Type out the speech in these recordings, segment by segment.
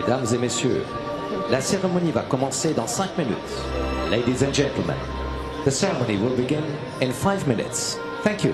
Mesdames et messieurs, la cérémonie va commencer dans 5 minutes. Ladies and gentlemen, the ceremony will begin in 5 minutes. Thank you.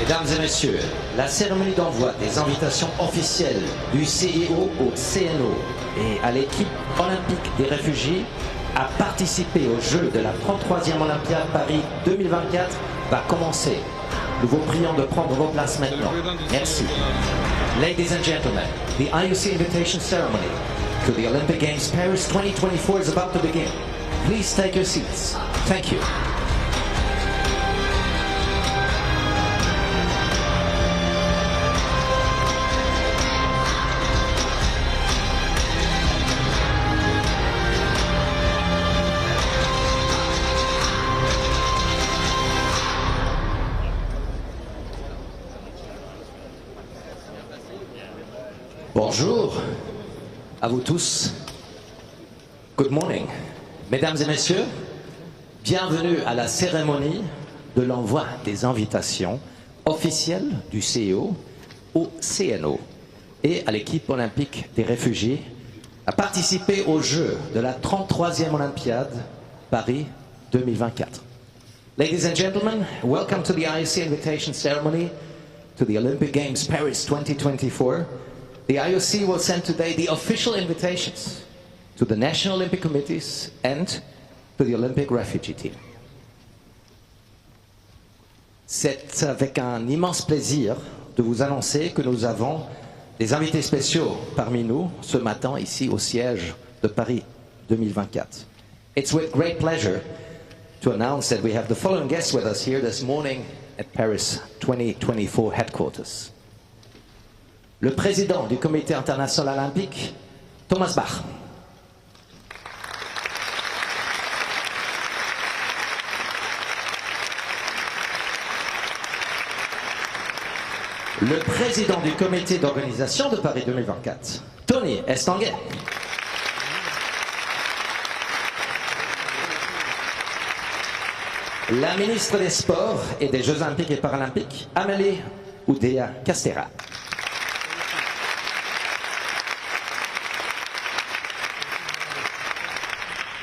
Mesdames et messieurs, la cérémonie d'envoi des invitations officielles du CIO au CNO et à l'équipe olympique des réfugiés à participer aux Jeux de la 33e Olympiade Paris 2024 va commencer. Nous vous prions de prendre vos places maintenant. Merci. Ladies and gentlemen, the IOC invitation ceremony to the Olympic Games Paris 2024 is about to begin. Please take your seats. Thank you. Bonjour à vous tous. Good morning. Mesdames et messieurs, bienvenue à la cérémonie de l'envoi des invitations officielles du CIO au CNO et à l'équipe olympique des réfugiés à participer aux Jeux de la 33e Olympiade Paris 2024. Ladies and gentlemen, welcome to the IOC invitation ceremony to the Olympic Games Paris 2024. The IOC will send today the official invitations to the National Olympic Committees and to the Olympic Refugee Team. C'est avec un immense plaisir de vous annoncer que nous avons des invités spéciaux parmi nous ce matin ici au siège de Paris 2024. It's with great pleasure to announce that we have the following guests with us here this morning at Paris 2024 headquarters. Le président du Comité international olympique, Thomas Bach. Le président du Comité d'organisation de Paris 2024, Tony Estanguet. La ministre des Sports et des Jeux olympiques et paralympiques, Amélie Oudéa-Castéra.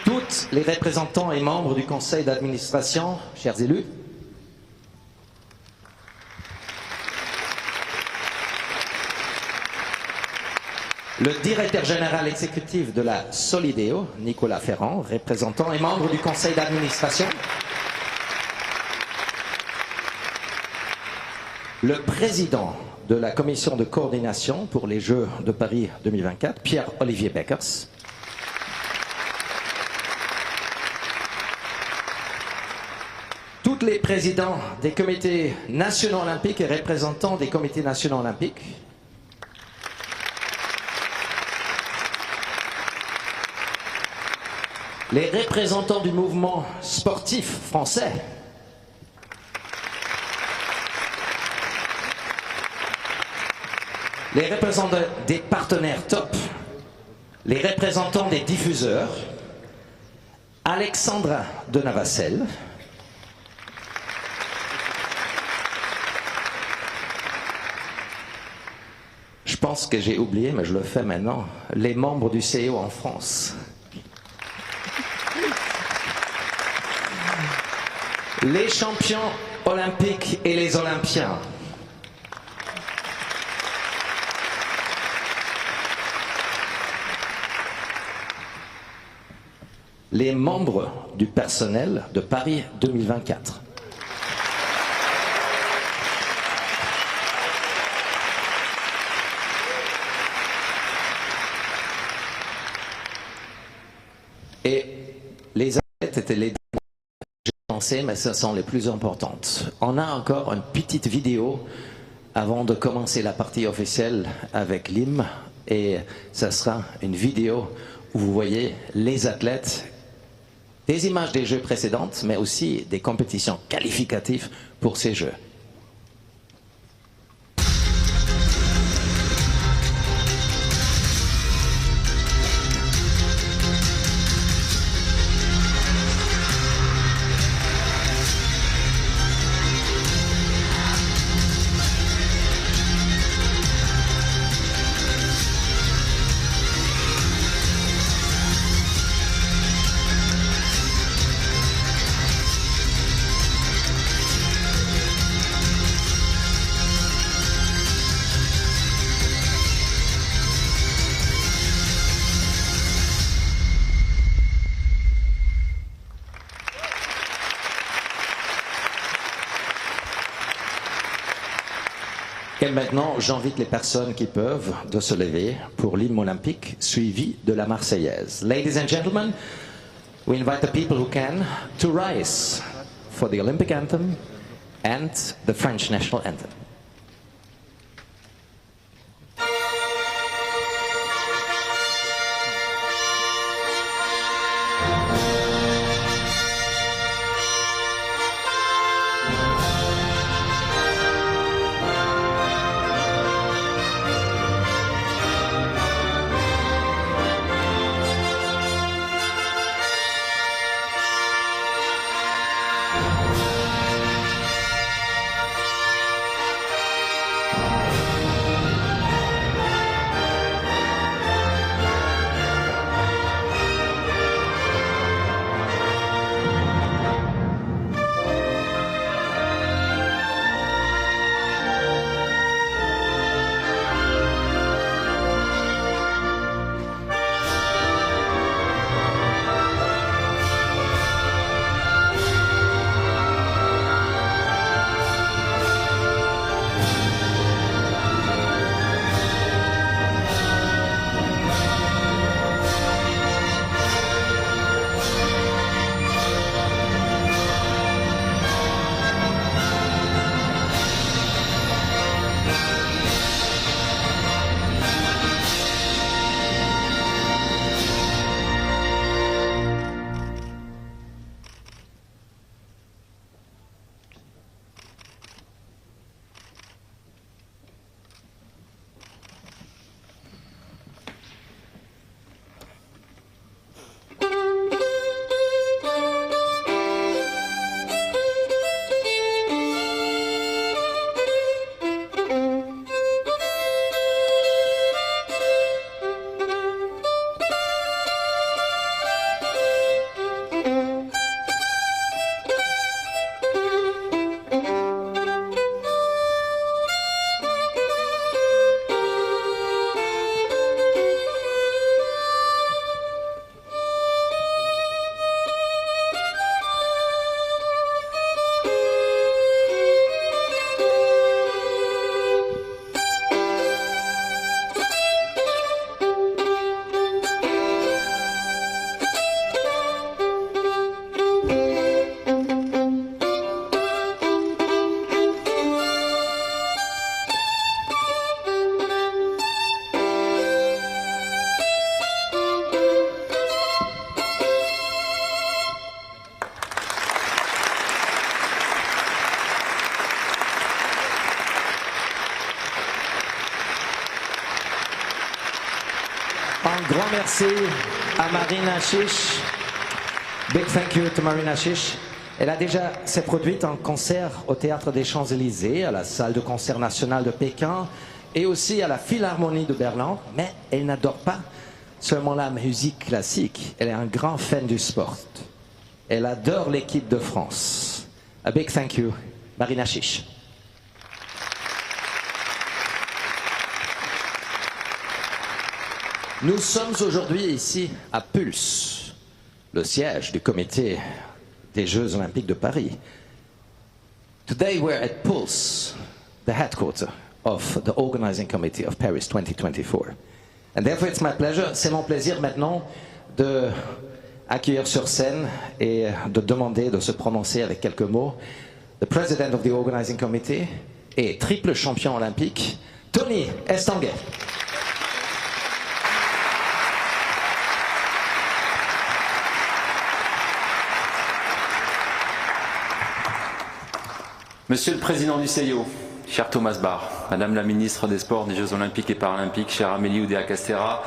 Toutes les représentants et membres du conseil d'administration, chers élus, le directeur général exécutif de la Solideo, Nicolas Ferrand, représentant et membre du conseil d'administration, le président de la commission de coordination pour les Jeux de Paris 2024, Pierre-Olivier Beckers, tous les présidents des comités nationaux olympiques et représentants des comités nationaux olympiques, les représentants du mouvement sportif français, les représentants des partenaires top, les représentants des diffuseurs, Alexandra de Navacelle, je pense que j'ai oublié, mais je le fais maintenant, les membres du CIO en France. Les champions olympiques et les olympiens. Les membres du personnel de Paris 2024. Et les athlètes étaient les j'ai pensé, mais ce sont les plus importantes. On a encore une petite vidéo avant de commencer la partie officielle avec l'hymne, et ce sera une vidéo où vous voyez les athlètes, des images des Jeux précédentes, mais aussi des compétitions qualificatives pour ces Jeux. Et maintenant, j'invite les personnes qui peuvent de se lever pour l'hymne olympique suivi de la Marseillaise. Ladies and gentlemen, we invite the people who can to rise for the Olympic anthem and the French national anthem. Un grand merci à Marina Chiche. Big thank you to Marina Chiche. Elle a déjà s'est produite en concert au Théâtre des Champs-Élysées, à la Salle de concert nationale de Pékin et aussi à la Philharmonie de Berlin. Mais elle n'adore pas seulement la musique classique. Elle est un grand fan du sport. Elle adore l'équipe de France. A big thank you, Marina Chiche. Nous sommes aujourd'hui ici à Pulse, le siège du comité des Jeux Olympiques de Paris. Today we're at Pulse, the headquarters of the organizing committee of Paris 2024. And therefore it's my pleasure, c'est mon plaisir maintenant de accueillir sur scène et de demander de se prononcer avec quelques mots the president of the organizing committee et triple champion olympique, Tony Estanguet. Monsieur le Président du CIO, cher Thomas Barr, Madame la Ministre des Sports, des Jeux Olympiques et Paralympiques, chère Amélie Oudéa-Castéra,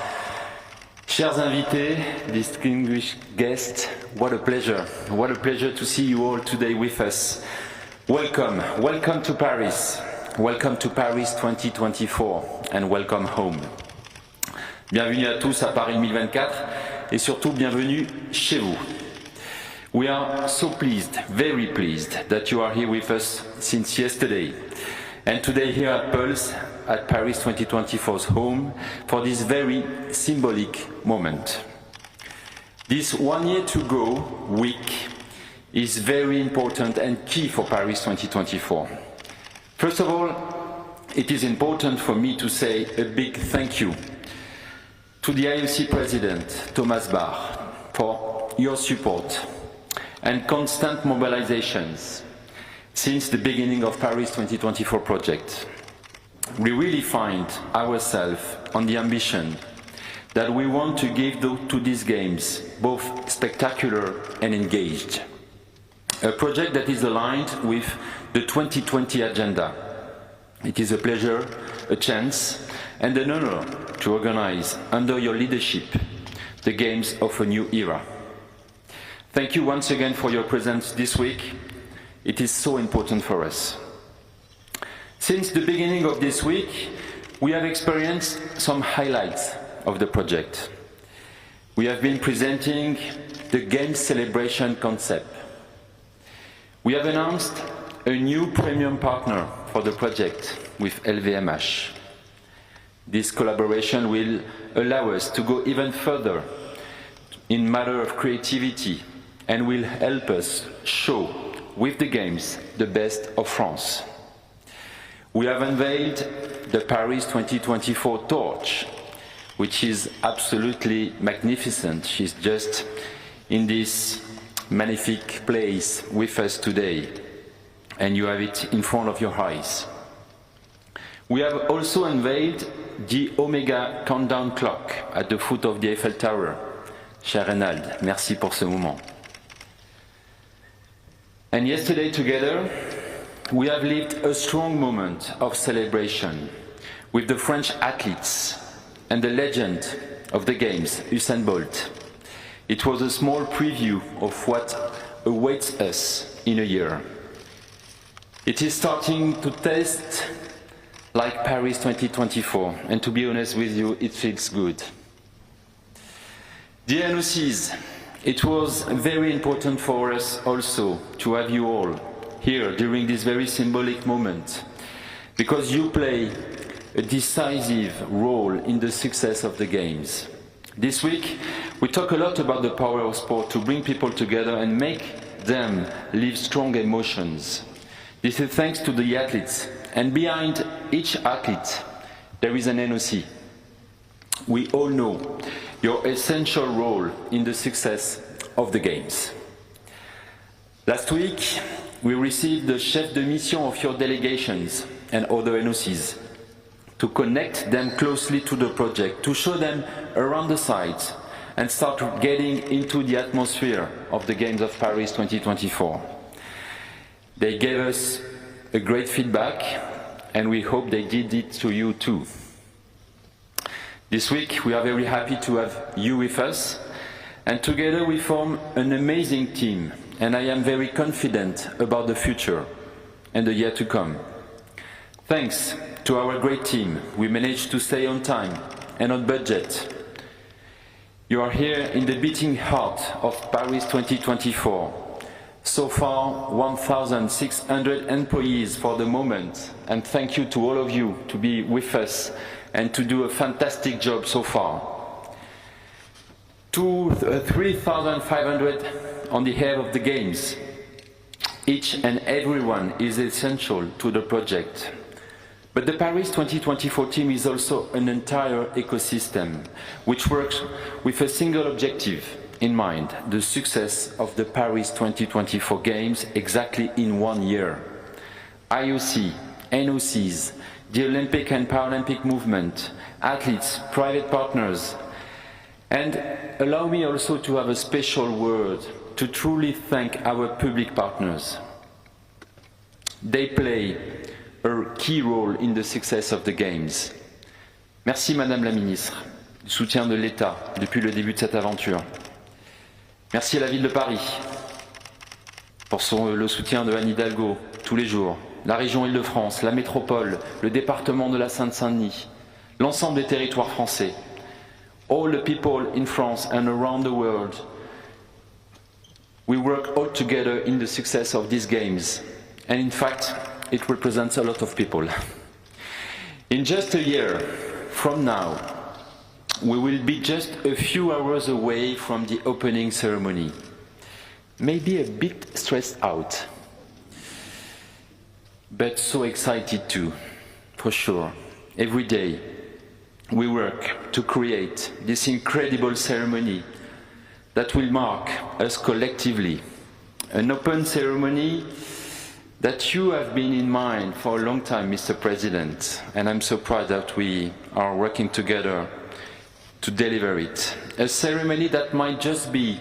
chers invités, distinguished guests, what a pleasure to see you all today with us. Welcome to Paris, welcome to Paris 2024 and welcome home. Bienvenue à tous à Paris 2024 et surtout bienvenue chez vous. We are so pleased, very pleased, that you are here with us since yesterday. And today here at Pulse, at Paris 2024's home, for this very symbolic moment. This 1 year to go week is very important and key for Paris 2024. First of all, it is important for me to say a big thank you to the IOC President, Thomas Bach, for your support and constant mobilizations since the beginning of Paris 2024 project. We really find ourselves on the ambition that we want to give to these games, both spectacular and engaged. A project that is aligned with the 2020 agenda. It is a pleasure, a chance, and an honor to organize, under your leadership, the Games of a new era. Thank you once again for your presence this week. It is so important for us. Since the beginning of this week, we have experienced some highlights of the project. We have been presenting the Games celebration concept. We have announced a new premium partner for the project with LVMH. This collaboration will allow us to go even further in matter of creativity and will help us show with the Games the best of France. We have unveiled the Paris 2024 torch, which is absolutely magnificent. She's just in this magnific place with us today, and you have it in front of your eyes. We have also unveiled the Omega countdown clock at the foot of the Eiffel Tower. Cher Reynald, merci pour ce moment. And yesterday together, we have lived a strong moment of celebration with the French athletes and the legend of the Games, Usain Bolt. It was a small preview of what awaits us in a year. It is starting to taste like Paris 2024, and to be honest with you, it feels good. Dear NOCs, it was very important for us also to have you all here during this very symbolic moment, because you play a decisive role in the success of the Games. This week, we talk a lot about the power of sport to bring people together and make them live strong emotions. This is thanks to the athletes, and behind each athlete, there is an NOC. We all know your essential role in the success of the Games. Last week, we received the chef de mission of your delegations and other NOCs to connect them closely to the project, to show them around the site and start getting into the atmosphere of the Games of Paris 2024. They gave us a great feedback, and we hope they did it to you too. This week we are very happy to have you with us, and together we form an amazing team, and I am very confident about the future and the year to come. Thanks to our great team, we managed to stay on time and on budget. You are here in the beating heart of Paris 2024. So far, 1,600 employees for the moment, and thank you to all of you to be with us and to do a fantastic job so far. 3,500 on the head of the Games. Each and everyone is essential to the project. But the Paris 2024 team is also an entire ecosystem which works with a single objective in mind: the success of the Paris 2024 Games exactly in 1 year. IOC, NOCs, the Olympic and Paralympic movement, athletes, private partners, and allow me also to have a special word to truly thank our public partners. They play a key role in the success of the Games. Merci Madame la Ministre du soutien de l'État depuis le début de cette aventure. Merci à la ville de Paris pour le soutien de Anne Hidalgo tous les jours, la région Île-de-France, la métropole, le département de la Seine-Saint-Denis, l'ensemble des territoires français, all the people in France and around the world. We work all together in the success of these Games, and in fact, it represents a lot of people. In just a year from now, we will be just a few hours away from the opening ceremony. Maybe a bit stressed out, but so excited too. for sure. Every day, we work to create this incredible ceremony that will mark us collectively. An open ceremony that you have been in mind for a long time, Mr. President, and I'm so proud that we are working together to deliver it. A ceremony that might just be,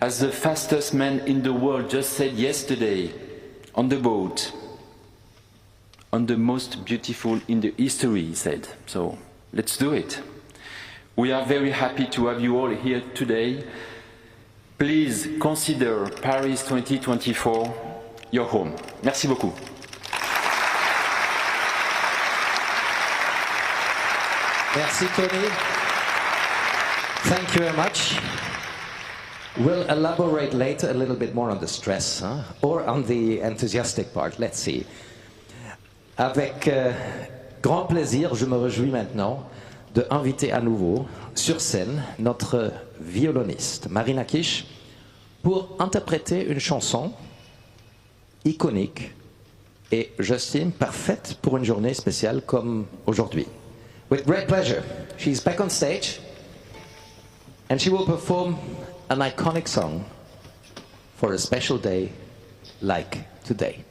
as the fastest man in the world just said yesterday, on the boat, on the most beautiful in the history, he said. So let's do it. We are very happy to have you all here today. Please consider Paris 2024 your home. Merci beaucoup. Merci Tony. Thank you very much. We'll elaborate later a little bit more on the stress, or on the enthusiastic part. Let's see. Avec grand plaisir, je me réjouis maintenant de inviter à nouveau sur scène notre violoniste Marina Kish pour interpréter une chanson iconique et, j'estime, parfaite pour une journée spéciale comme aujourd'hui. With great pleasure, she's back on stage and she will perform an iconic song for a special day like today.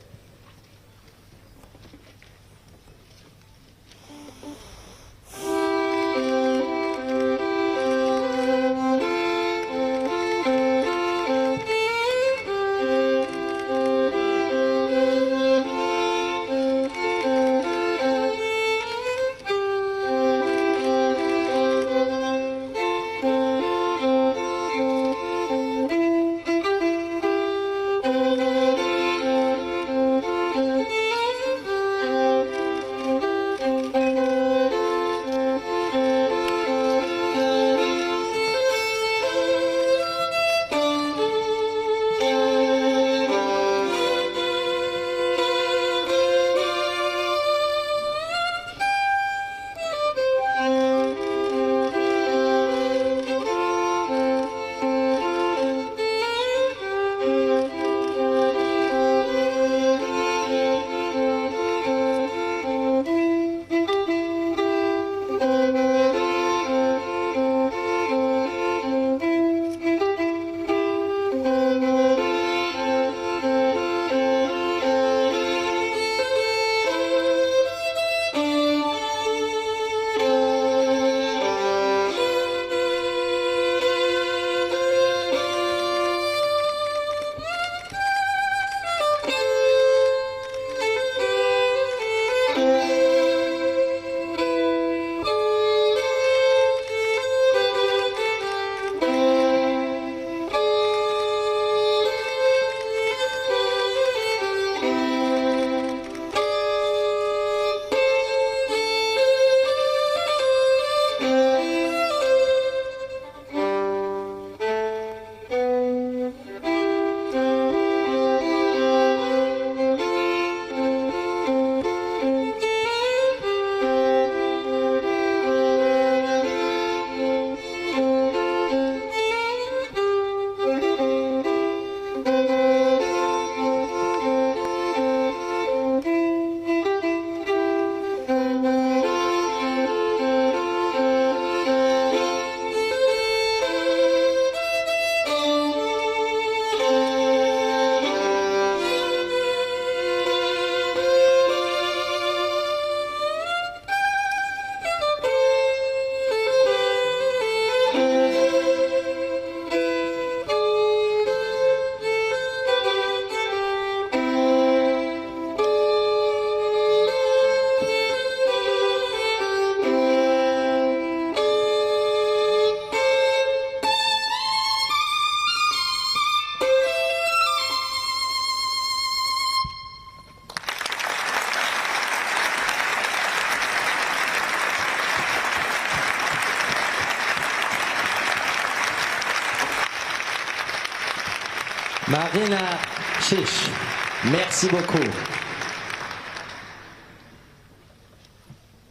Marina Kish, merci beaucoup.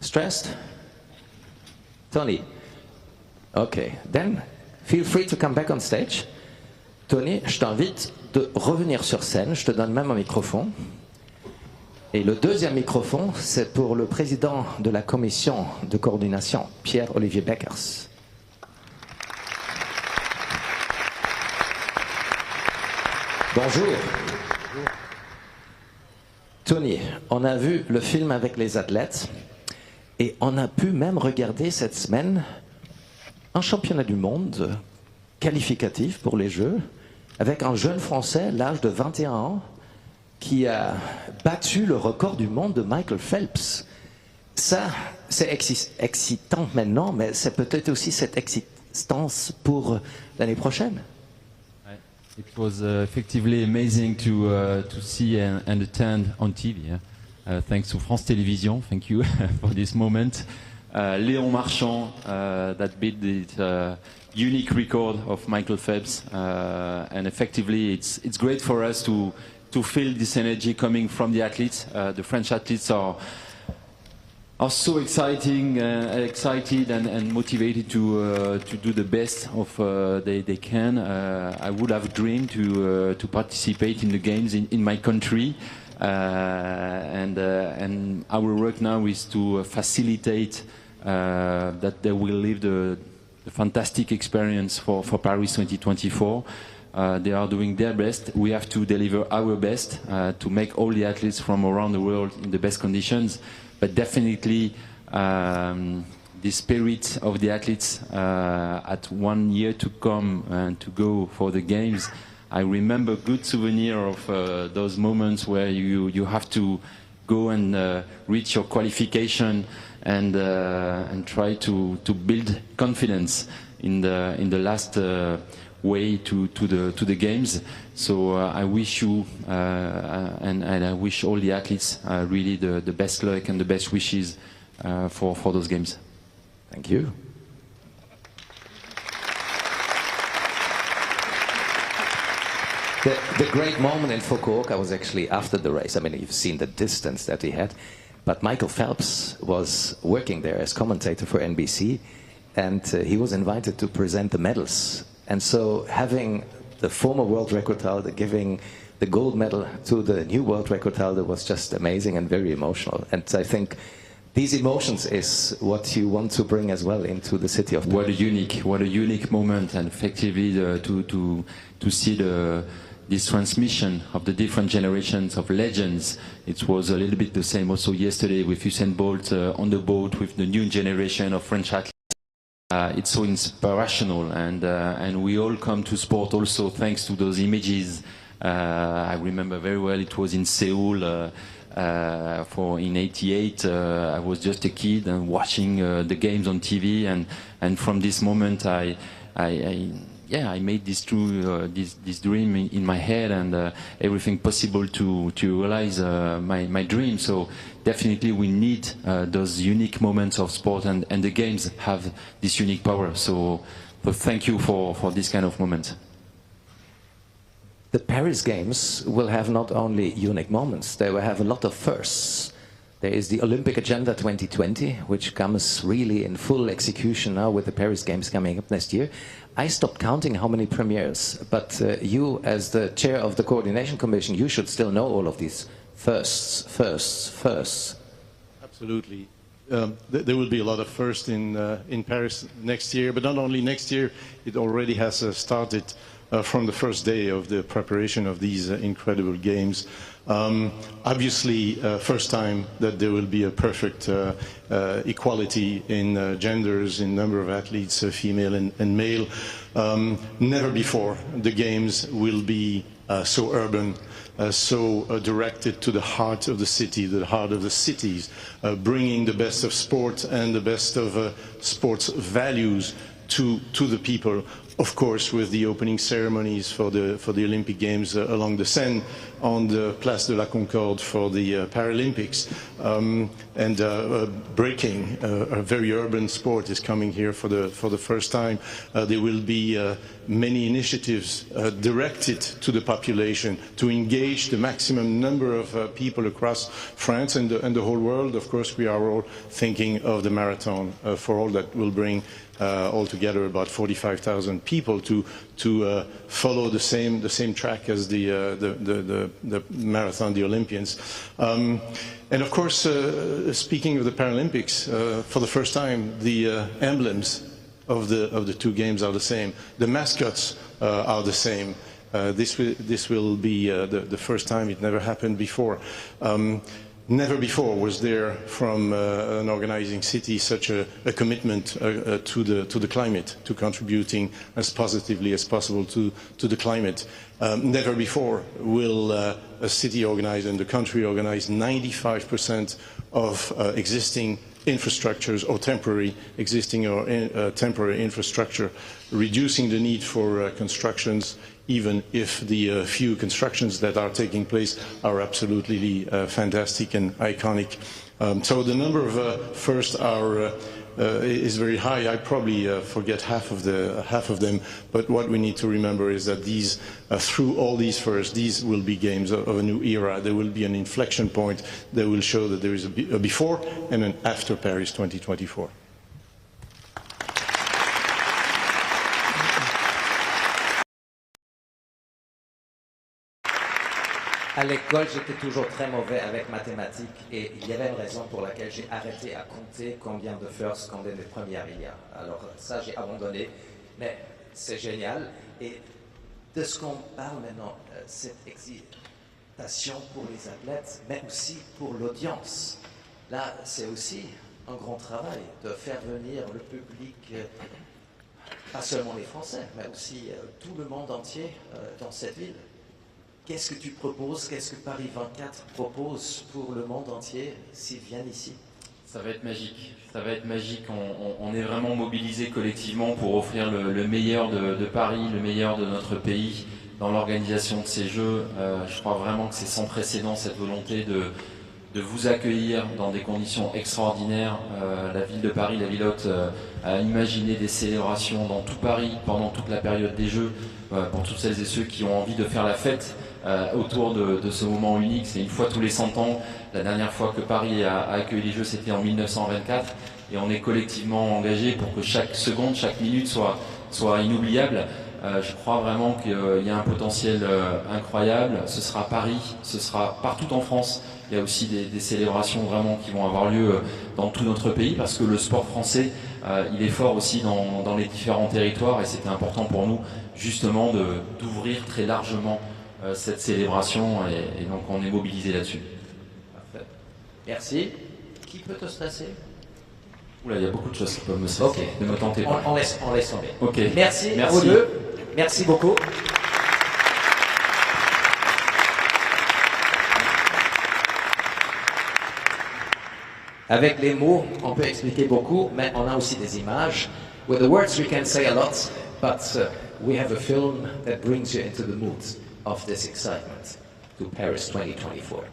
Stressed? Tony? Okay, then feel free to come back on stage. Tony, je t'invite de revenir sur scène, je te donne même un microphone. Et le deuxième microphone, c'est pour le président de la commission de coordination, Pierre-Olivier Beckers. Bonjour. Tony, on a vu le film avec les athlètes et on a pu même regarder cette semaine un championnat du monde qualificatif pour les Jeux avec un jeune Français, l'âge de 21 ans, qui a battu le record du monde de Michael Phelps. Ça, c'est excitant maintenant, mais c'est peut-être aussi cette existence pour l'année prochaine. It was effectively amazing to see and attend on TV. Thanks to France Télévisions. Thank you for this moment. Léon Marchand that beat the unique record of Michael Phelps, and effectively it's great for us to feel this energy coming from the athletes. The French athletes are so excited and motivated to do the best of they can. I would have dreamed to participate in the games in my country, and our work now is to facilitate that they will live the fantastic experience for Paris 2024. They are doing their best. We have to deliver our best to make all the athletes from around the world in the best conditions. But definitely the spirit of the athletes at 1 year to come and to go for the games. I remember good souvenir of those moments where you have to go and reach your qualification and try to build confidence in the last way to the games. So I wish you and I wish all the athletes really the best luck and the best wishes for those games. Thank you. The great moment in Fukuoka was actually after the race. I mean, you've seen the distance that he had, but Michael Phelps was working there as commentator for NBC, and he was invited to present the medals. And so having the former world record holder giving the gold medal to the new world record holder was just amazing and very emotional. And I think these emotions is what you want to bring as well into the city of Paris. What a unique moment, and effectively to see this transmission of the different generations of legends. It was a little bit the same also yesterday with Usain Bolt on the boat with the new generation of French athletes. It's so inspirational, and we all come to sport also thanks to those images. I remember very well it was in Seoul in '88. I was just a kid and watching the games on TV, and from this moment I made this dream in my head, and everything possible to realize my dream. So definitely we need those unique moments of sport, and the games have this unique power. So thank you for this kind of moment. The Paris Games will have not only unique moments, they will have a lot of firsts. There is the Olympic Agenda 2020, which comes really in full execution now with the Paris Games coming up next year. I stopped counting how many premieres, but you, as the chair of the Coordination Commission, you should still know all of these firsts. Absolutely. There will be a lot of firsts in Paris next year, but not only next year, it already has started from the first day of the preparation of these incredible games. Obviously, first time that there will be a perfect equality in genders, in number of athletes, female and male. Never before the games will be so urban, so directed to the heart of the city, the heart of the cities, bringing the best of sport and the best of sports values to the people. Of course, with the opening ceremonies for the Olympic Games along the Seine, on the Place de la Concorde for the Paralympics, and breaking a very urban sport is coming here for the first time. There will be many initiatives directed to the population to engage the maximum number of people across France and the whole world. Of course, we are all thinking of the marathon for all that will bring altogether about 45,000 people to follow the same track as the marathon, the Olympians. And of course, speaking of the Paralympics, for the first time, the emblems of the two games are the same. The mascots are the same. This will be the first time. It never happened before. Never before was there from an organizing city such a commitment to the climate, to contributing as positively as possible to the climate. Never before will a city organize and the country organize 95% of existing infrastructures or temporary existing or temporary infrastructure, reducing the need for constructions, even if the few constructions that are taking place are absolutely fantastic and iconic. So the number of firsts is very high. I probably forget half of them, but what we need to remember is that these, through all these firsts, these will be games of a new era. There will be an inflection point that will show that there is a before and an after Paris 2024. À l'école, j'étais toujours très mauvais avec mathématiques et il y avait une raison pour laquelle j'ai arrêté à compter combien de firsts, combien de premières il y a. Alors ça, j'ai abandonné, mais c'est génial. Et de ce qu'on parle maintenant, cette excitation pour les athlètes, mais aussi pour l'audience. Là, c'est aussi un grand travail de faire venir le public, pas seulement les Français, mais aussi tout le monde entier dans cette ville. Qu'est-ce que tu proposes, qu'est-ce que Paris 24 propose pour le monde entier s'ils viennent ici? Ça va être magique, ça va être magique. On est vraiment mobilisés collectivement pour offrir le meilleur de Paris, le meilleur de notre pays dans l'organisation de ces Jeux. Je crois vraiment que c'est sans précédent cette volonté de vous accueillir dans des conditions extraordinaires. La ville de Paris, la ville hôte, a imaginé des célébrations dans tout Paris pendant toute la période des Jeux pour toutes celles et ceux qui ont envie de faire la fête autour de ce moment unique. C'est une fois tous les 100 ans. La dernière fois que Paris a accueilli les Jeux, c'était en 1924. Et on est collectivement engagés pour que chaque seconde, chaque minute soit inoubliable. Je crois vraiment qu'il y a un potentiel incroyable. Ce sera Paris, ce sera partout en France. Il y a aussi des célébrations vraiment qui vont avoir lieu dans tout notre pays parce que le sport français, il est fort aussi dans les différents territoires et c'était important pour nous justement d'ouvrir très largement cette célébration et donc on est mobilisé là-dessus. Parfait. Merci. Qui peut te stresser? Oula, il y a beaucoup de choses qui peuvent me stresser. Okay. Ne me tentez pas. On laisse tomber. Okay. Merci à vous deux. Merci beaucoup. Avec les mots, on peut expliquer beaucoup, mais on a aussi des images. With the words, we can say a lot, but we have a film that brings you into the mood of this excitement to Paris 2024.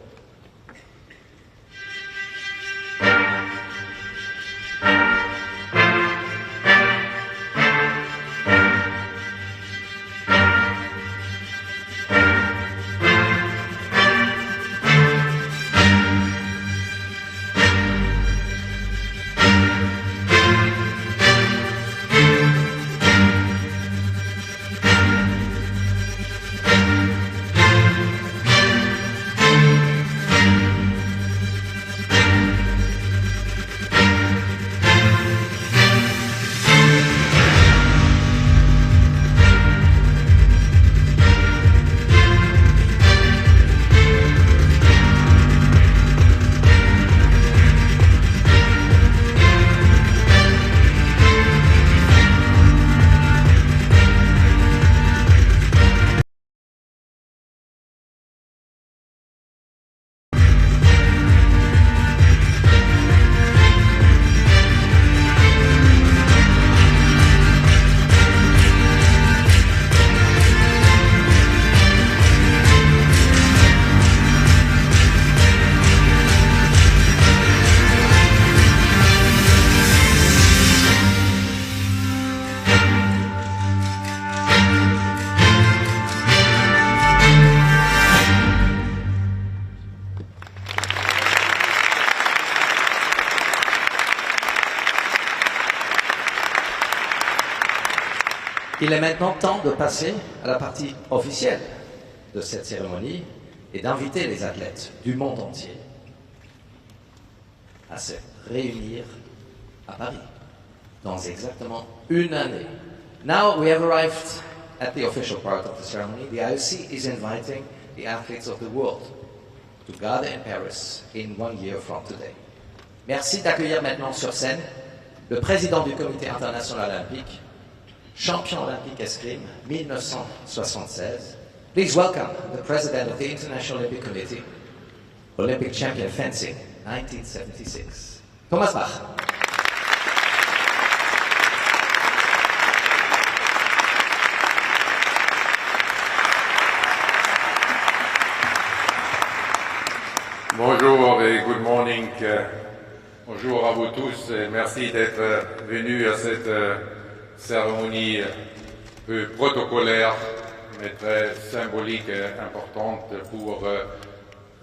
Il est maintenant temps de passer à la partie officielle de cette cérémonie et d'inviter les athlètes du monde entier à se réunir à Paris dans exactement une année. Now we have arrived at the official part of the ceremony. The IOC is inviting the athletes of the world to gather in Paris in 1 year from today. Merci d'accueillir maintenant sur scène le président du Comité international olympique, champion olympique escrime 1976. Please welcome the president of the International Olympic Committee, Olympic champion fencing 1976, Thomas Bach. Bonjour et good morning. Bonjour à vous tous et merci d'être venus à cette cérémonie peu protocolaire mais très symbolique et importante pour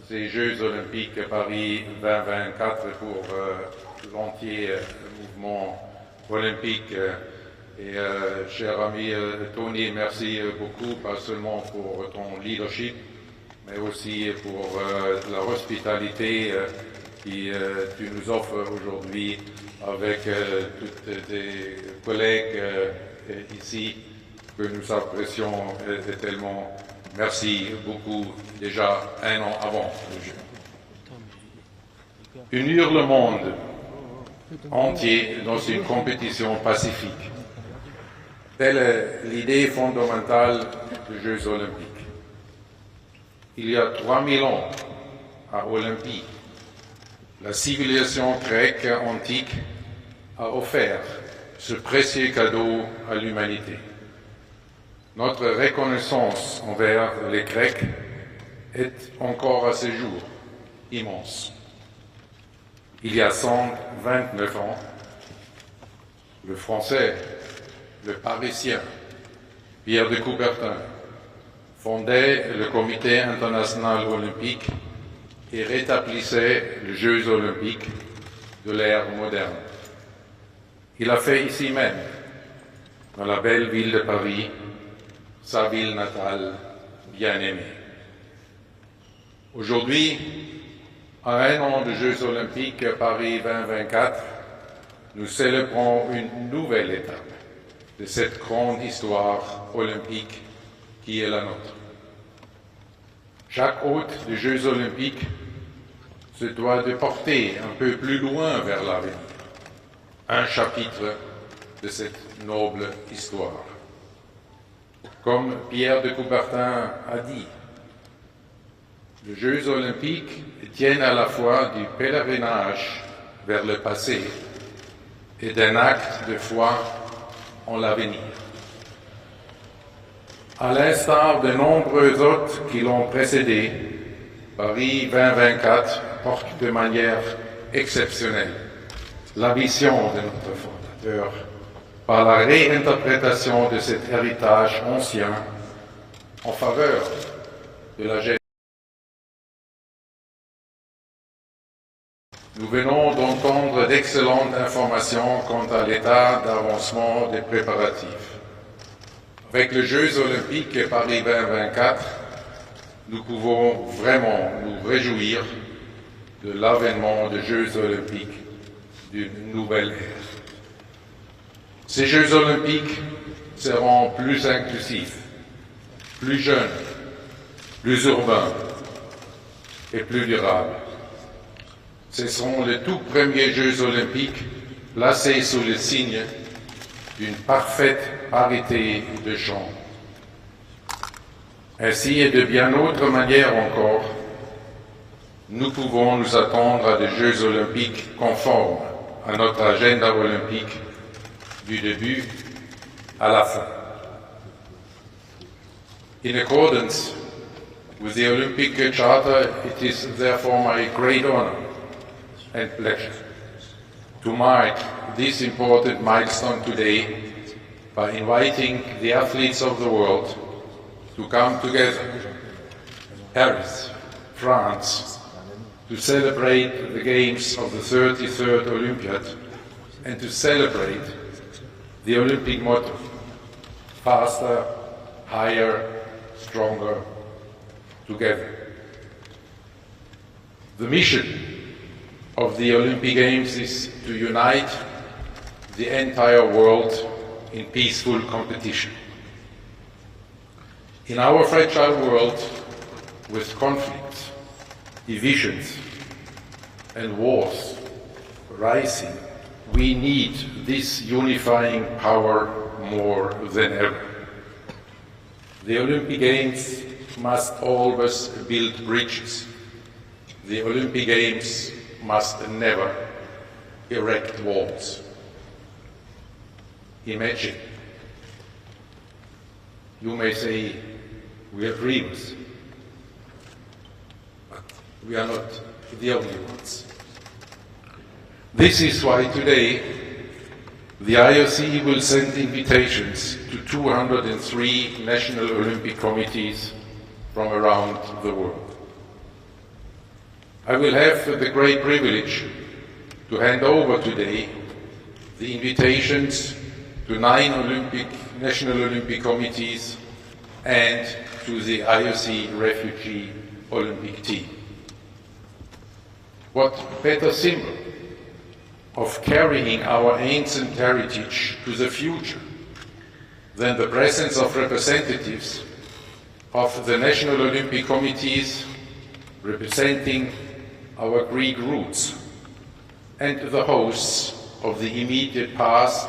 ces Jeux olympiques Paris 2024 pour l'entier mouvement olympique. Et cher ami Tony, merci beaucoup, pas seulement pour ton leadership, mais aussi pour la hospitalité que tu nous offres aujourd'hui avec tous tes collègues ici que nous apprécions tellement. Merci beaucoup déjà 1 an avant le jeu. Unir le monde entier dans une compétition pacifique, telle est l'idée fondamentale des Jeux olympiques. Il y a 3000 ans, à Olympie, la civilisation grecque antique a offert ce précieux cadeau à l'humanité. Notre reconnaissance envers les Grecs est encore à ce jour immense. Il y a 129 ans, le Français, le Parisien, Pierre de Coubertin, fondait le Comité international olympique et rétablissait les Jeux olympiques de l'ère moderne. Il a fait ici même, dans la belle ville de Paris, sa ville natale bien-aimée. Aujourd'hui, à 1 an de Jeux olympiques Paris 2024, nous célébrons une nouvelle étape de cette grande histoire olympique qui est la nôtre. Chaque hôte des Jeux olympiques se doit de porter un peu plus loin vers l'avenir un chapitre de cette noble histoire. Comme Pierre de Coubertin a dit, les Jeux olympiques tiennent à la fois du pèlerinage vers le passé et d'un acte de foi en l'avenir. À l'instar de nombreux autres qui l'ont précédé, Paris 2024 porte de manière exceptionnelle la vision de notre fondateur par la réinterprétation de cet héritage ancien en faveur de la génération. Nous venons d'entendre d'excellentes informations quant à l'état d'avancement des préparatifs. Avec les Jeux olympiques Paris 2024, nous pouvons vraiment nous réjouir de l'avènement des Jeux olympiques d'une nouvelle ère. Ces Jeux olympiques seront plus inclusifs, plus jeunes, plus urbains et plus durables. Ce seront les tout premiers Jeux olympiques placés sous le signe d'une parfaite parité de genre. Ainsi et de bien autres manières encore, nous pouvons nous attendre à des Jeux olympiques conformes à notre agenda olympique du début à la fin. In accordance with the Olympic Charter, it is therefore my great honor and pleasure to mark this important milestone today by inviting the athletes of the world to come together, Paris, France, to celebrate the Games of the 33rd Olympiad and to celebrate the Olympic motto, faster, higher, stronger, together. The mission of the Olympic Games is to unite the entire world in peaceful competition. In our fragile world, with conflicts, divisions, and wars rising, we need this unifying power more than ever. The Olympic Games must always build bridges. The Olympic Games must never erect walls. Imagine. You may say, we are dreamers, but we are not the only ones. This is why today the IOC will send invitations to 203 national Olympic committees from around the world. I will have the great privilege to hand over today the invitations to 9 national Olympic committees and to the IOC Refugee Olympic Team. What better symbol of carrying our ancient heritage to the future than the presence of representatives of the national Olympic committees representing our Greek roots and the hosts of the immediate past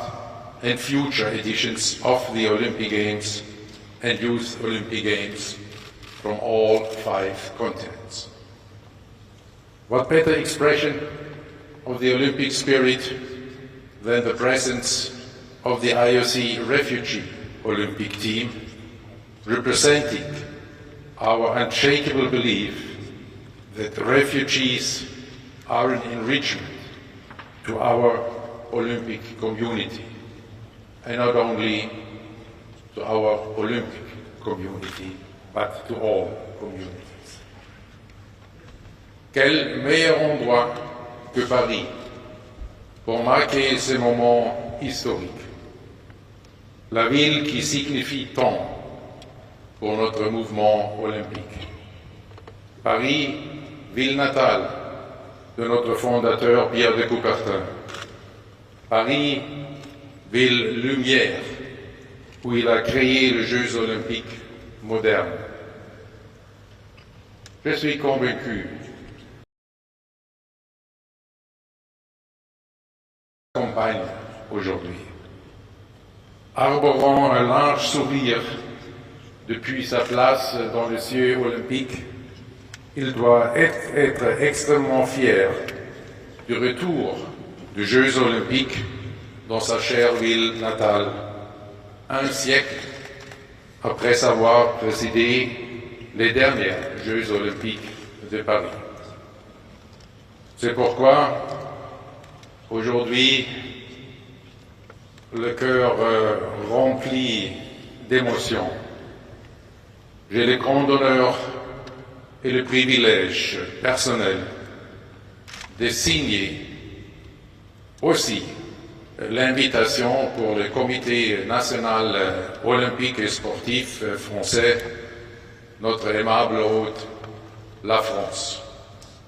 and future editions of the Olympic Games and Youth Olympic Games from all 5 continents. What better expression of the Olympic spirit than the presence of the IOC Refugee Olympic Team, representing our unshakable belief that refugees are an enrichment to our Olympic community, and not only to our Olympic community, but to all communities. Quel meilleur endroit que Paris pour marquer ces moments historiques. La ville qui signifie tant pour notre mouvement olympique. Paris, ville natale de notre fondateur Pierre de Coubertin. Paris, ville lumière, où il a créé les Jeux olympiques modernes. Je suis convaincu campagne aujourd'hui. Arborant un large sourire depuis sa place dans le ciel olympique, il doit être extrêmement fier du retour des Jeux olympiques dans sa chère ville natale, un siècle après avoir présidé les derniers Jeux olympiques de Paris. C'est pourquoi, aujourd'hui, le cœur rempli d'émotion, j'ai le grand honneur et le privilège personnel de signer aussi l'invitation pour le Comité national olympique et sportif français, notre aimable hôte, la France.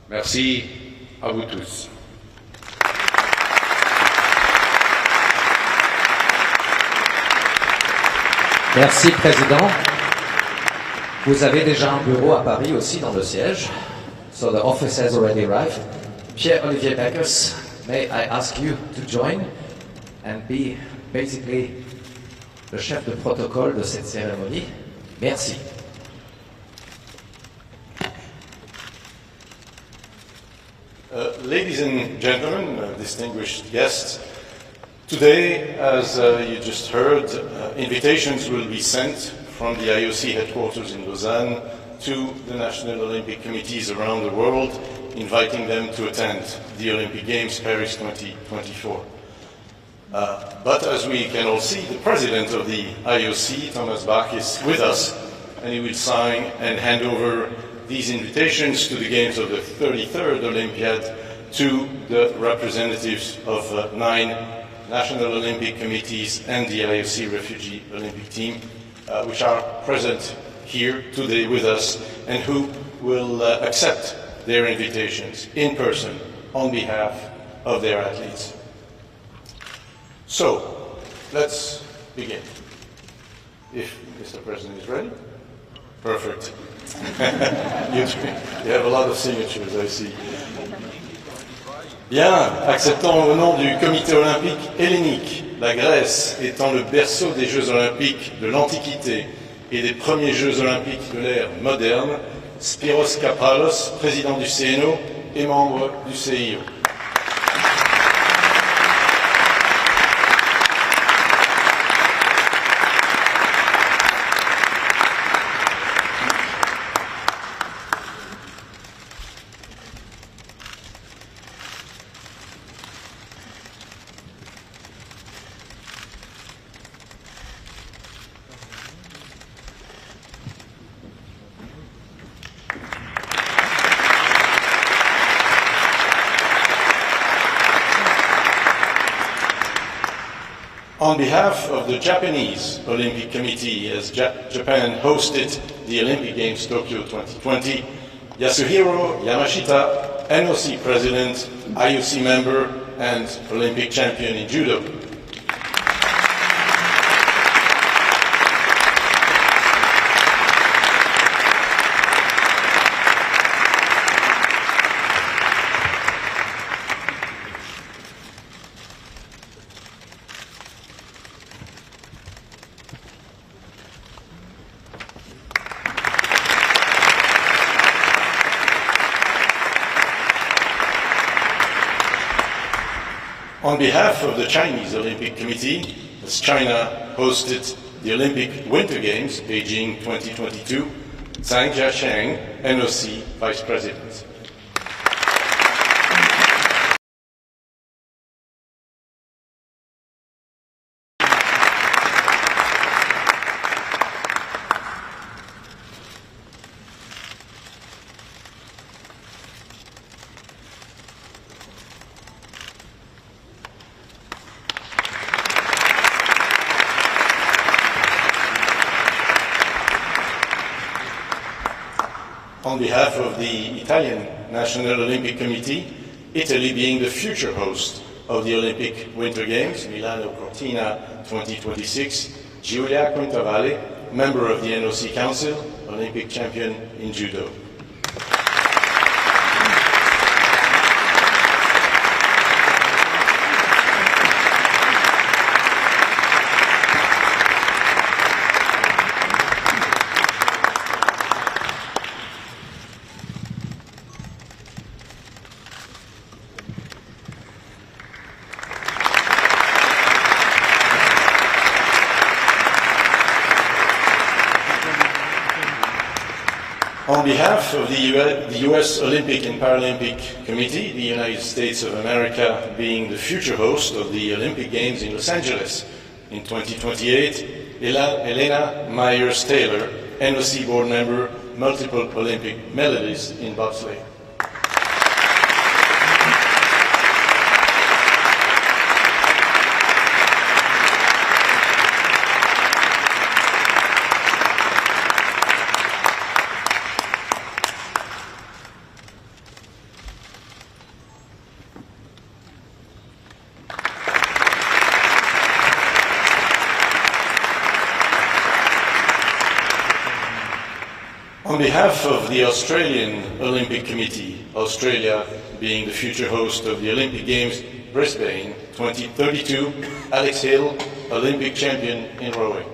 Merci à vous tous. Merci, Président. Vous avez déjà un bureau à Paris aussi dans le siège. So the office has already arrived. Pierre-Olivier Beckers, may I ask you to join and be basically le chef de protocole de cette cérémonie. Merci. Ladies and gentlemen, distinguished guests, today, as you just heard, invitations will be sent from the IOC headquarters in Lausanne to the National Olympic Committees around the world, inviting them to attend the Olympic Games Paris 2024. But as we can all see, the president of the IOC, Thomas Bach, is with us, and he will sign and hand over these invitations to the Games of the 33rd Olympiad to the representatives of 9 National Olympic Committees and the IOC Refugee Olympic Team, which are present here today with us and who will accept their invitations in person on behalf of their athletes. So, let's begin. If Mr. President is ready. Perfect. You have a lot of signatures, I see. Bien, acceptons au nom du Comité olympique hellénique, la Grèce étant le berceau des Jeux olympiques de l'Antiquité et des premiers Jeux olympiques de l'ère moderne, Spyros Kapralos, président du CNO et membre du CIO. On behalf of the Japanese Olympic Committee, as Japan hosted the Olympic Games Tokyo 2020, Yasuhiro Yamashita, NOC President, IOC member, and Olympic champion in Judo. On behalf of the Chinese Olympic Committee, as China hosted the Olympic Winter Games, Beijing 2022, CHANG, NOC Vice President. On behalf of the Italian National Olympic Committee, Italy being the future host of the Olympic Winter Games, Milano Cortina 2026, Giulia Quintavalle, member of the NOC Council, Olympic champion in Judo. On behalf of the U.S. Olympic and Paralympic Committee, the United States of America being the future host of the Olympic Games in Los Angeles in 2028, Elena Myers-Taylor, NOC board member, multiple Olympic medalist in bobsleigh. On behalf of the Australian Olympic Committee, Australia being the future host of the Olympic Games Brisbane 2032, Alex Hill, Olympic champion in rowing.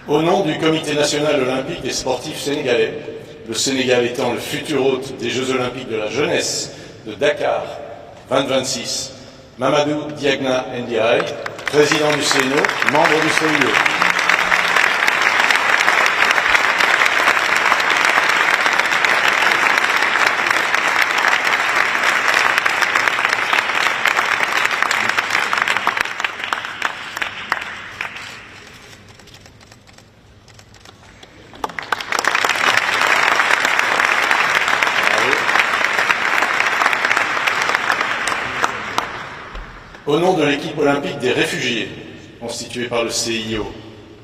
Au nom du Comité national olympique et sportif sénégalais, le Sénégal étant le futur hôte des Jeux olympiques de la jeunesse de Dakar 2026, Mamadou Diagna Ndiaye, président du CNO, membre du CIO. Au nom de l'équipe olympique des réfugiés, constituée par le CIO,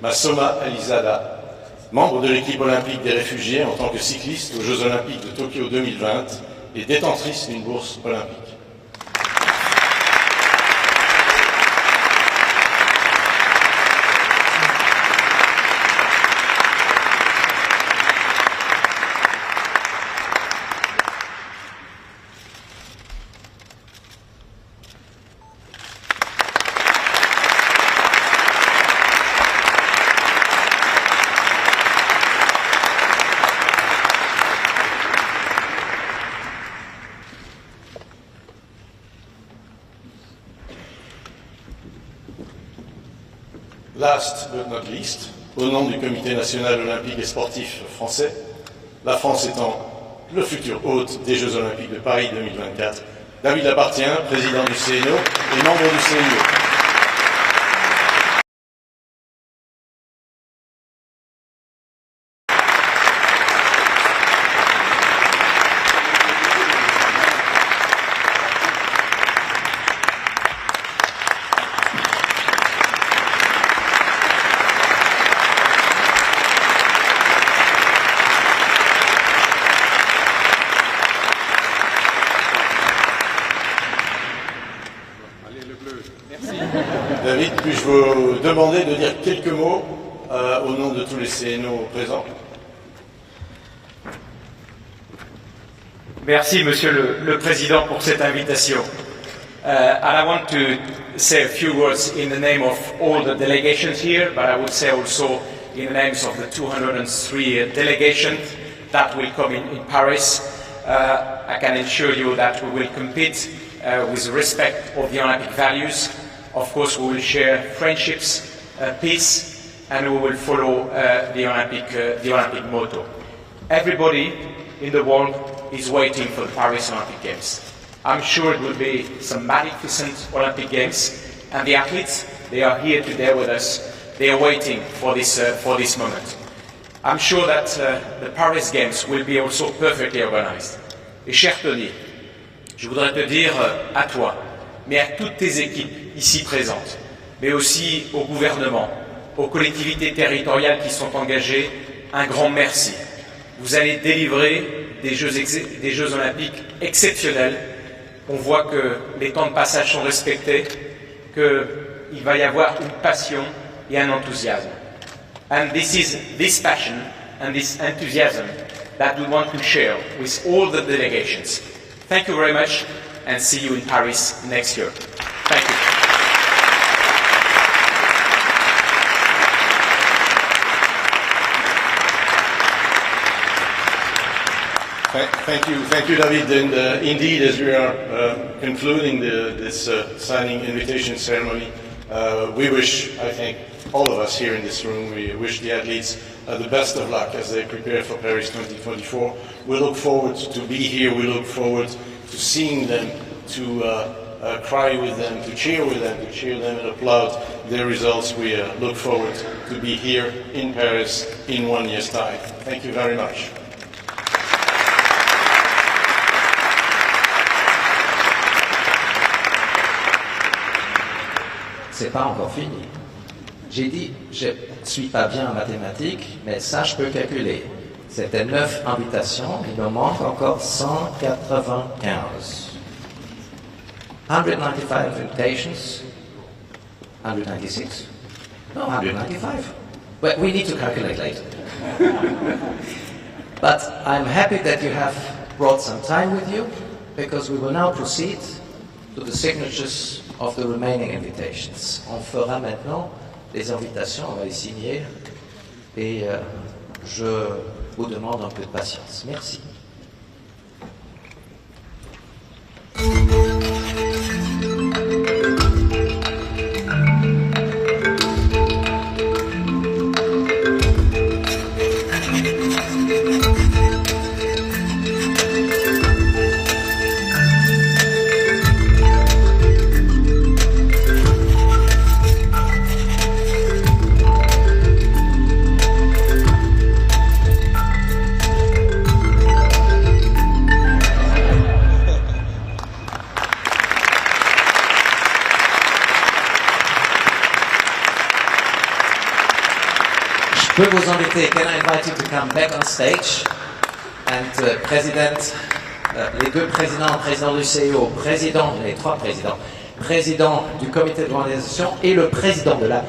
Masoma Alizada, membre de l'équipe olympique des réfugiés en tant que cycliste aux Jeux olympiques de Tokyo 2020 et détentrice d'une bourse olympique. Last but not least, au nom du Comité national olympique et sportif français, la France étant le futur hôte des Jeux olympiques de Paris 2024, David Appartient, président du CNO et membre du CIO. David, puis-je vous demander de dire quelques mots au nom de tous les CNO présents? Merci, Monsieur le Président, pour cette invitation. And I want to say a few words in the name of all the delegations here, but I would say also in the names of the 203 delegations that will come in Paris. I can assure you that we will compete with respect of the Olympic values. Of course, we will share friendships, peace, and we will follow the Olympic motto. Everybody in the world is waiting for the Paris Olympic Games. I'm sure it will be some magnificent Olympic Games, and the athletes, they are here today with us. They are waiting for this moment. I'm sure that the Paris Games will be also perfectly organized. Et cher Tony, je voudrais te dire à toi, mais à toutes tes équipes ici présentes, mais aussi au gouvernement, aux collectivités territoriales qui sont engagées, un grand merci. Vous allez délivrer des Jeux olympiques exceptionnels. On voit que les temps de passage sont respectés, qu'il va y avoir une passion et un enthousiasme. And this is this passion and this enthusiasm that we want to share with all the delegations. Thank you very much and see you in Paris next year. Thank you. Thank you, David. And indeed, as we are concluding this signing invitation ceremony, we wish, I think, all of us here in this room, we wish the athletes the best of luck as they prepare for Paris 2024. We look forward to be here. We look forward to seeing them, to cry with them, to cheer them and applaud their results. We look forward to be here in Paris in 1 year's time. Thank you very much. C'est pas encore fini. J'ai dit, je ne suis pas bien en mathématiques, mais ça, je peux calculer. C'était 9 invitations, il nous manque encore 195. 195 invitations. 196? No, 195. Well, we need to calculate later. But I'm happy that you have brought some time with you, because we will now proceed to the signatures of the remaining invitations. On fera maintenant les invitations, on va les signer, et je vous demande un peu de patience. Merci. Je peux vous inviter, can I invite you to come back on stage? And les deux présidents, président du CEO, les trois présidents, président du comité d'organisation et le président de la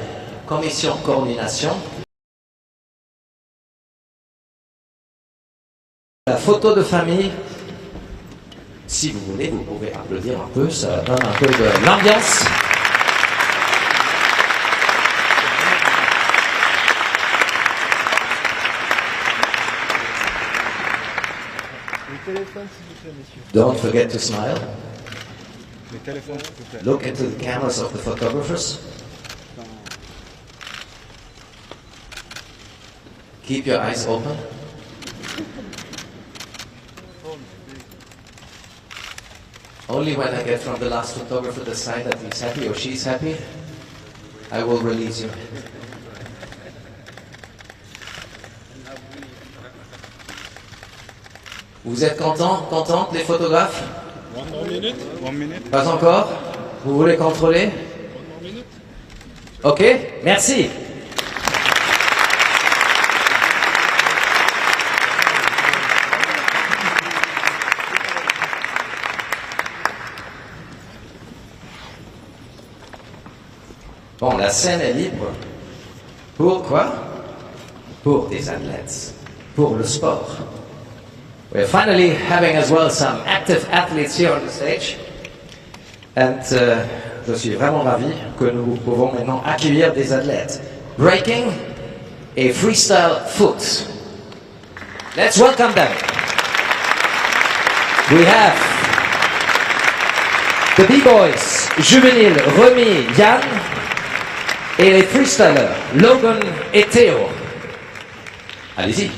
commission de coordination. La photo de famille, si vous voulez, vous pouvez applaudir un peu, ça donne un peu de l'ambiance. Don't forget to smile. Look into the cameras of the photographers. Keep your eyes open. Only when I get from the last photographer the sign that he's happy or she's happy, I will release you. Vous êtes contentes les photographes? One minute. Pas encore? Vous voulez contrôler? Ok, merci. Bon, la scène est libre. Pourquoi? Pour des athlètes, pour le sport. We're finally having as well some active athletes here on the stage. And je suis vraiment ravi que nous pouvons maintenant accueillir des athlètes. Breaking et freestyle foot. Let's welcome them. We have the B-Boys, Juvénile, Remy, Yann, et les freestylers, Logan et Théo. Allez-y.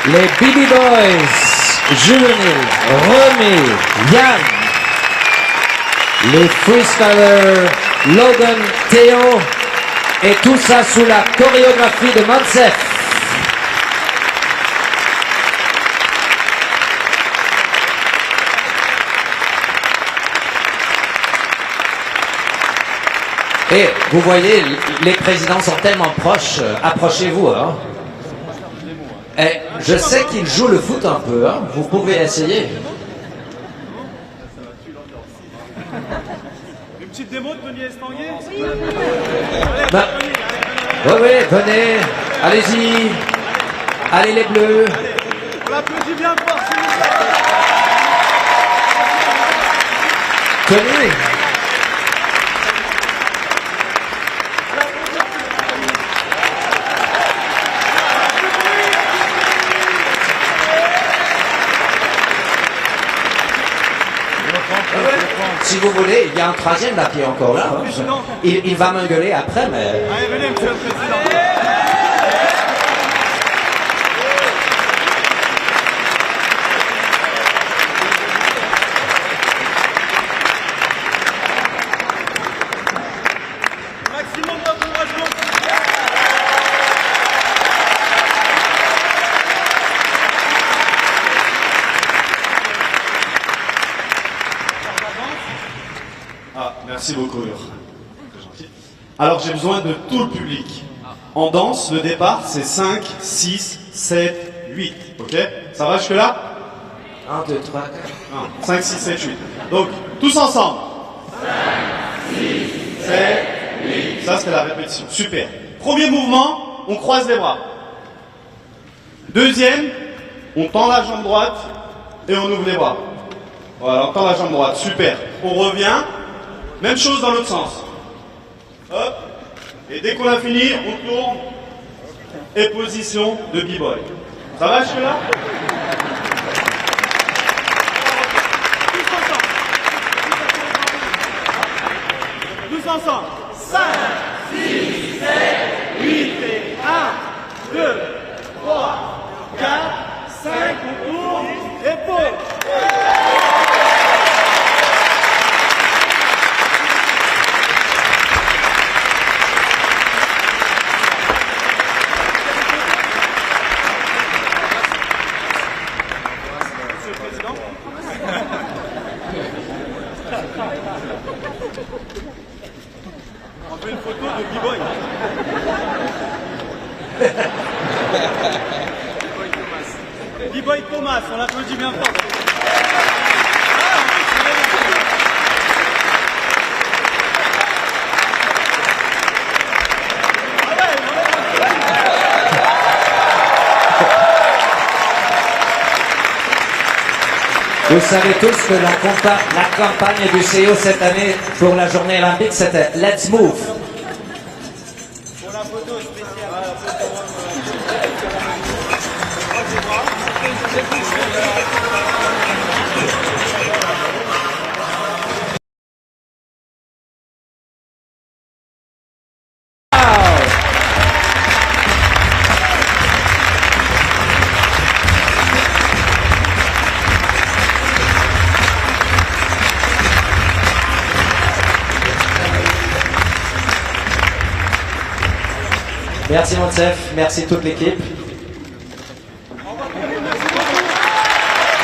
les Baby Boys, juvéniles, Romy, Yann, les freestylers, Logan, Théo, et tout ça sous la chorégraphie de Mansef. Et vous voyez, les présidents sont tellement proches, approchez-vous. Hein. Et je sais qu'ils jouent le foot un peu, hein. Vous pouvez essayer. Une petite démo de Tony Estanguet? Ben, oui, venez, allez-y, allez les bleus. On l'applaudit bien fort, s'il vous plaît. Tenez. Si vous voulez, il y a un troisième là qui est encore là. Hein. Il va m'engueuler après, mais... Allez, venez, monsieur le président. Maximum d'encouragement. Ah, merci beaucoup, Ur. C'est gentil. Alors, j'ai besoin de tout le public. En danse, le départ, c'est 5, 6, 7, 8. Ok? Ça va jusque-là? 1, 2, 3, 4. 5, 6, 7, 8. Donc, tous ensemble. 5, 6, 7, 8. Ça, c'était la répétition. Super. Premier mouvement, on croise les bras. Deuxième, on tend la jambe droite et on ouvre les bras. Voilà, on tend la jambe droite. Super. On revient. Même chose dans l'autre sens. Hop. Et dès qu'on a fini, on tourne. Et position de b-boy. Ça va jusque-là? Tous ensemble. 5, 6, 7, 8 et 1, 2, 3, 4, 5, on tourne et pause. On fait une photo de b-boy. B-boy Thomas, on l'applaudit bien fort. Vous savez tous que la campagne du CEO cette année pour la journée olympique, c'était Let's Move. Pour la photo spéciale. Merci Monsef, merci toute l'équipe.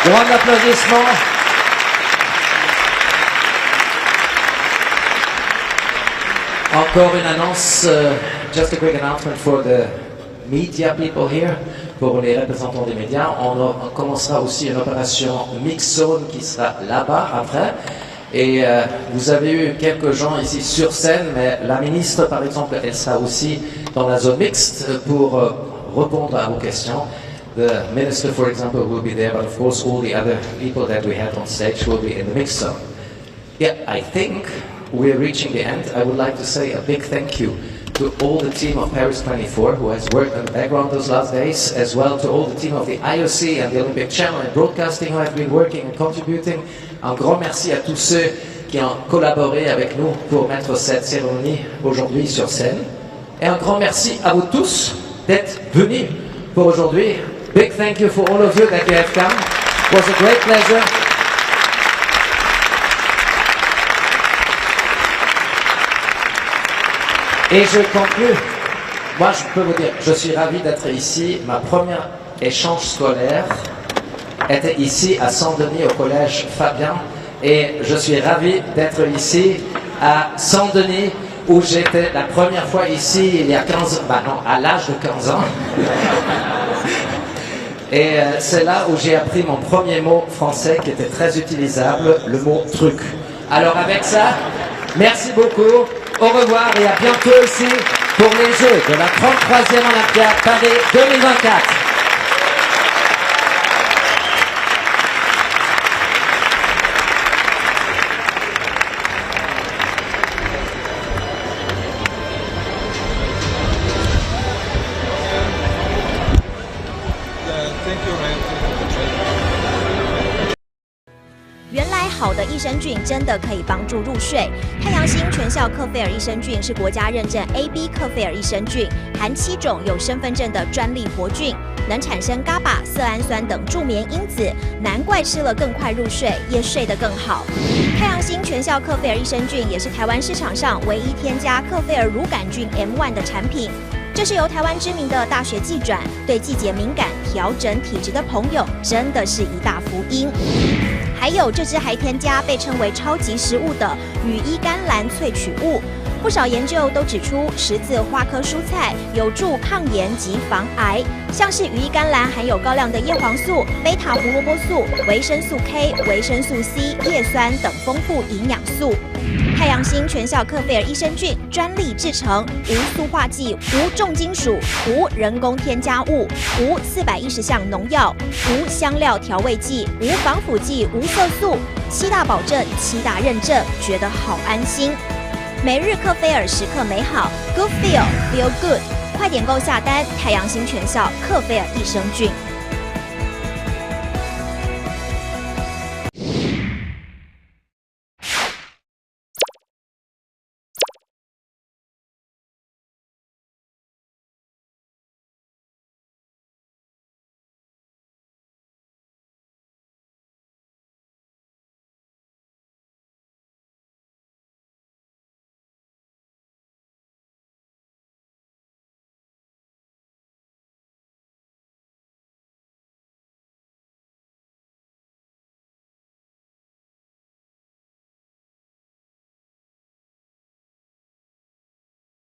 Grand applaudissement. Encore une annonce, just a quick announcement for the media people here, pour les représentants des médias. On commencera aussi une opération mix zone qui sera là-bas après. Et vous avez eu quelques gens ici sur scène, mais la ministre, par exemple, elle sera aussi dans la zone mixte pour répondre à vos questions. The minister, for example, will be there, but of course all the other people that we had on stage will be in the mixed zone. Yeah, I think we're reaching the end. I would like to say a big thank you to all the team of Paris 24 who has worked in the background those last days, as well to all the team of the IOC and the Olympic Channel and Broadcasting who have been working and contributing. Un grand merci à tous ceux qui ont collaboré avec nous pour mettre cette cérémonie aujourd'hui sur scène. Et un grand merci à vous tous d'être venus pour aujourd'hui. big thank you for all of you that you have come. It was a great pleasure. Et je conclus. Moi, je peux vous dire, je suis ravi d'être ici. Ma première échange scolaire était ici à Saint-Denis au collège Fabien. Et je suis ravi d'être ici à Saint-Denis où j'étais la première fois ici il y a 15 ans, bah non, à l'âge de 15 ans. Et c'est là où j'ai appris mon premier mot français qui était très utilisable, le mot truc. Alors avec ça, merci beaucoup, au revoir et à bientôt ici pour les Jeux de la 33e Olympiade Paris 2024. Thank you, man. 原来好的益生菌真的可以帮助入睡。太阳星全效克菲尔益生菌是国家认证 AB 克菲尔益生菌，含7种有身份证的专利活菌，能产生伽巴、色氨酸等助眠因子，难怪吃了更快入睡，也睡得更好。太阳星全效克菲尔益生菌也是台湾市场上唯一添加克菲尔乳杆菌 M1 的产品。这是由台湾知名的大学季转，对季节敏感、调整体质的朋友真的是一大福音。还有这支还添加被称为超级食物的羽衣甘蓝萃取物，不少研究都指出十字花科蔬菜有助抗炎及防癌，像是羽衣甘蓝含有高量的叶黄素、贝塔胡萝卜素、维生素 K、维生素 C、叶酸等丰富营养素。太阳星全效克菲尔益生菌专利制成，无塑化剂、无重金属、无人工添加物、无410项农药、无香料调味剂、无防腐剂、无色素，7大保证、7大认证，觉得好安心。每日克菲尔时刻美好 ，Good Feel Feel Good， 快点购下单！太阳星全效克菲尔益生菌。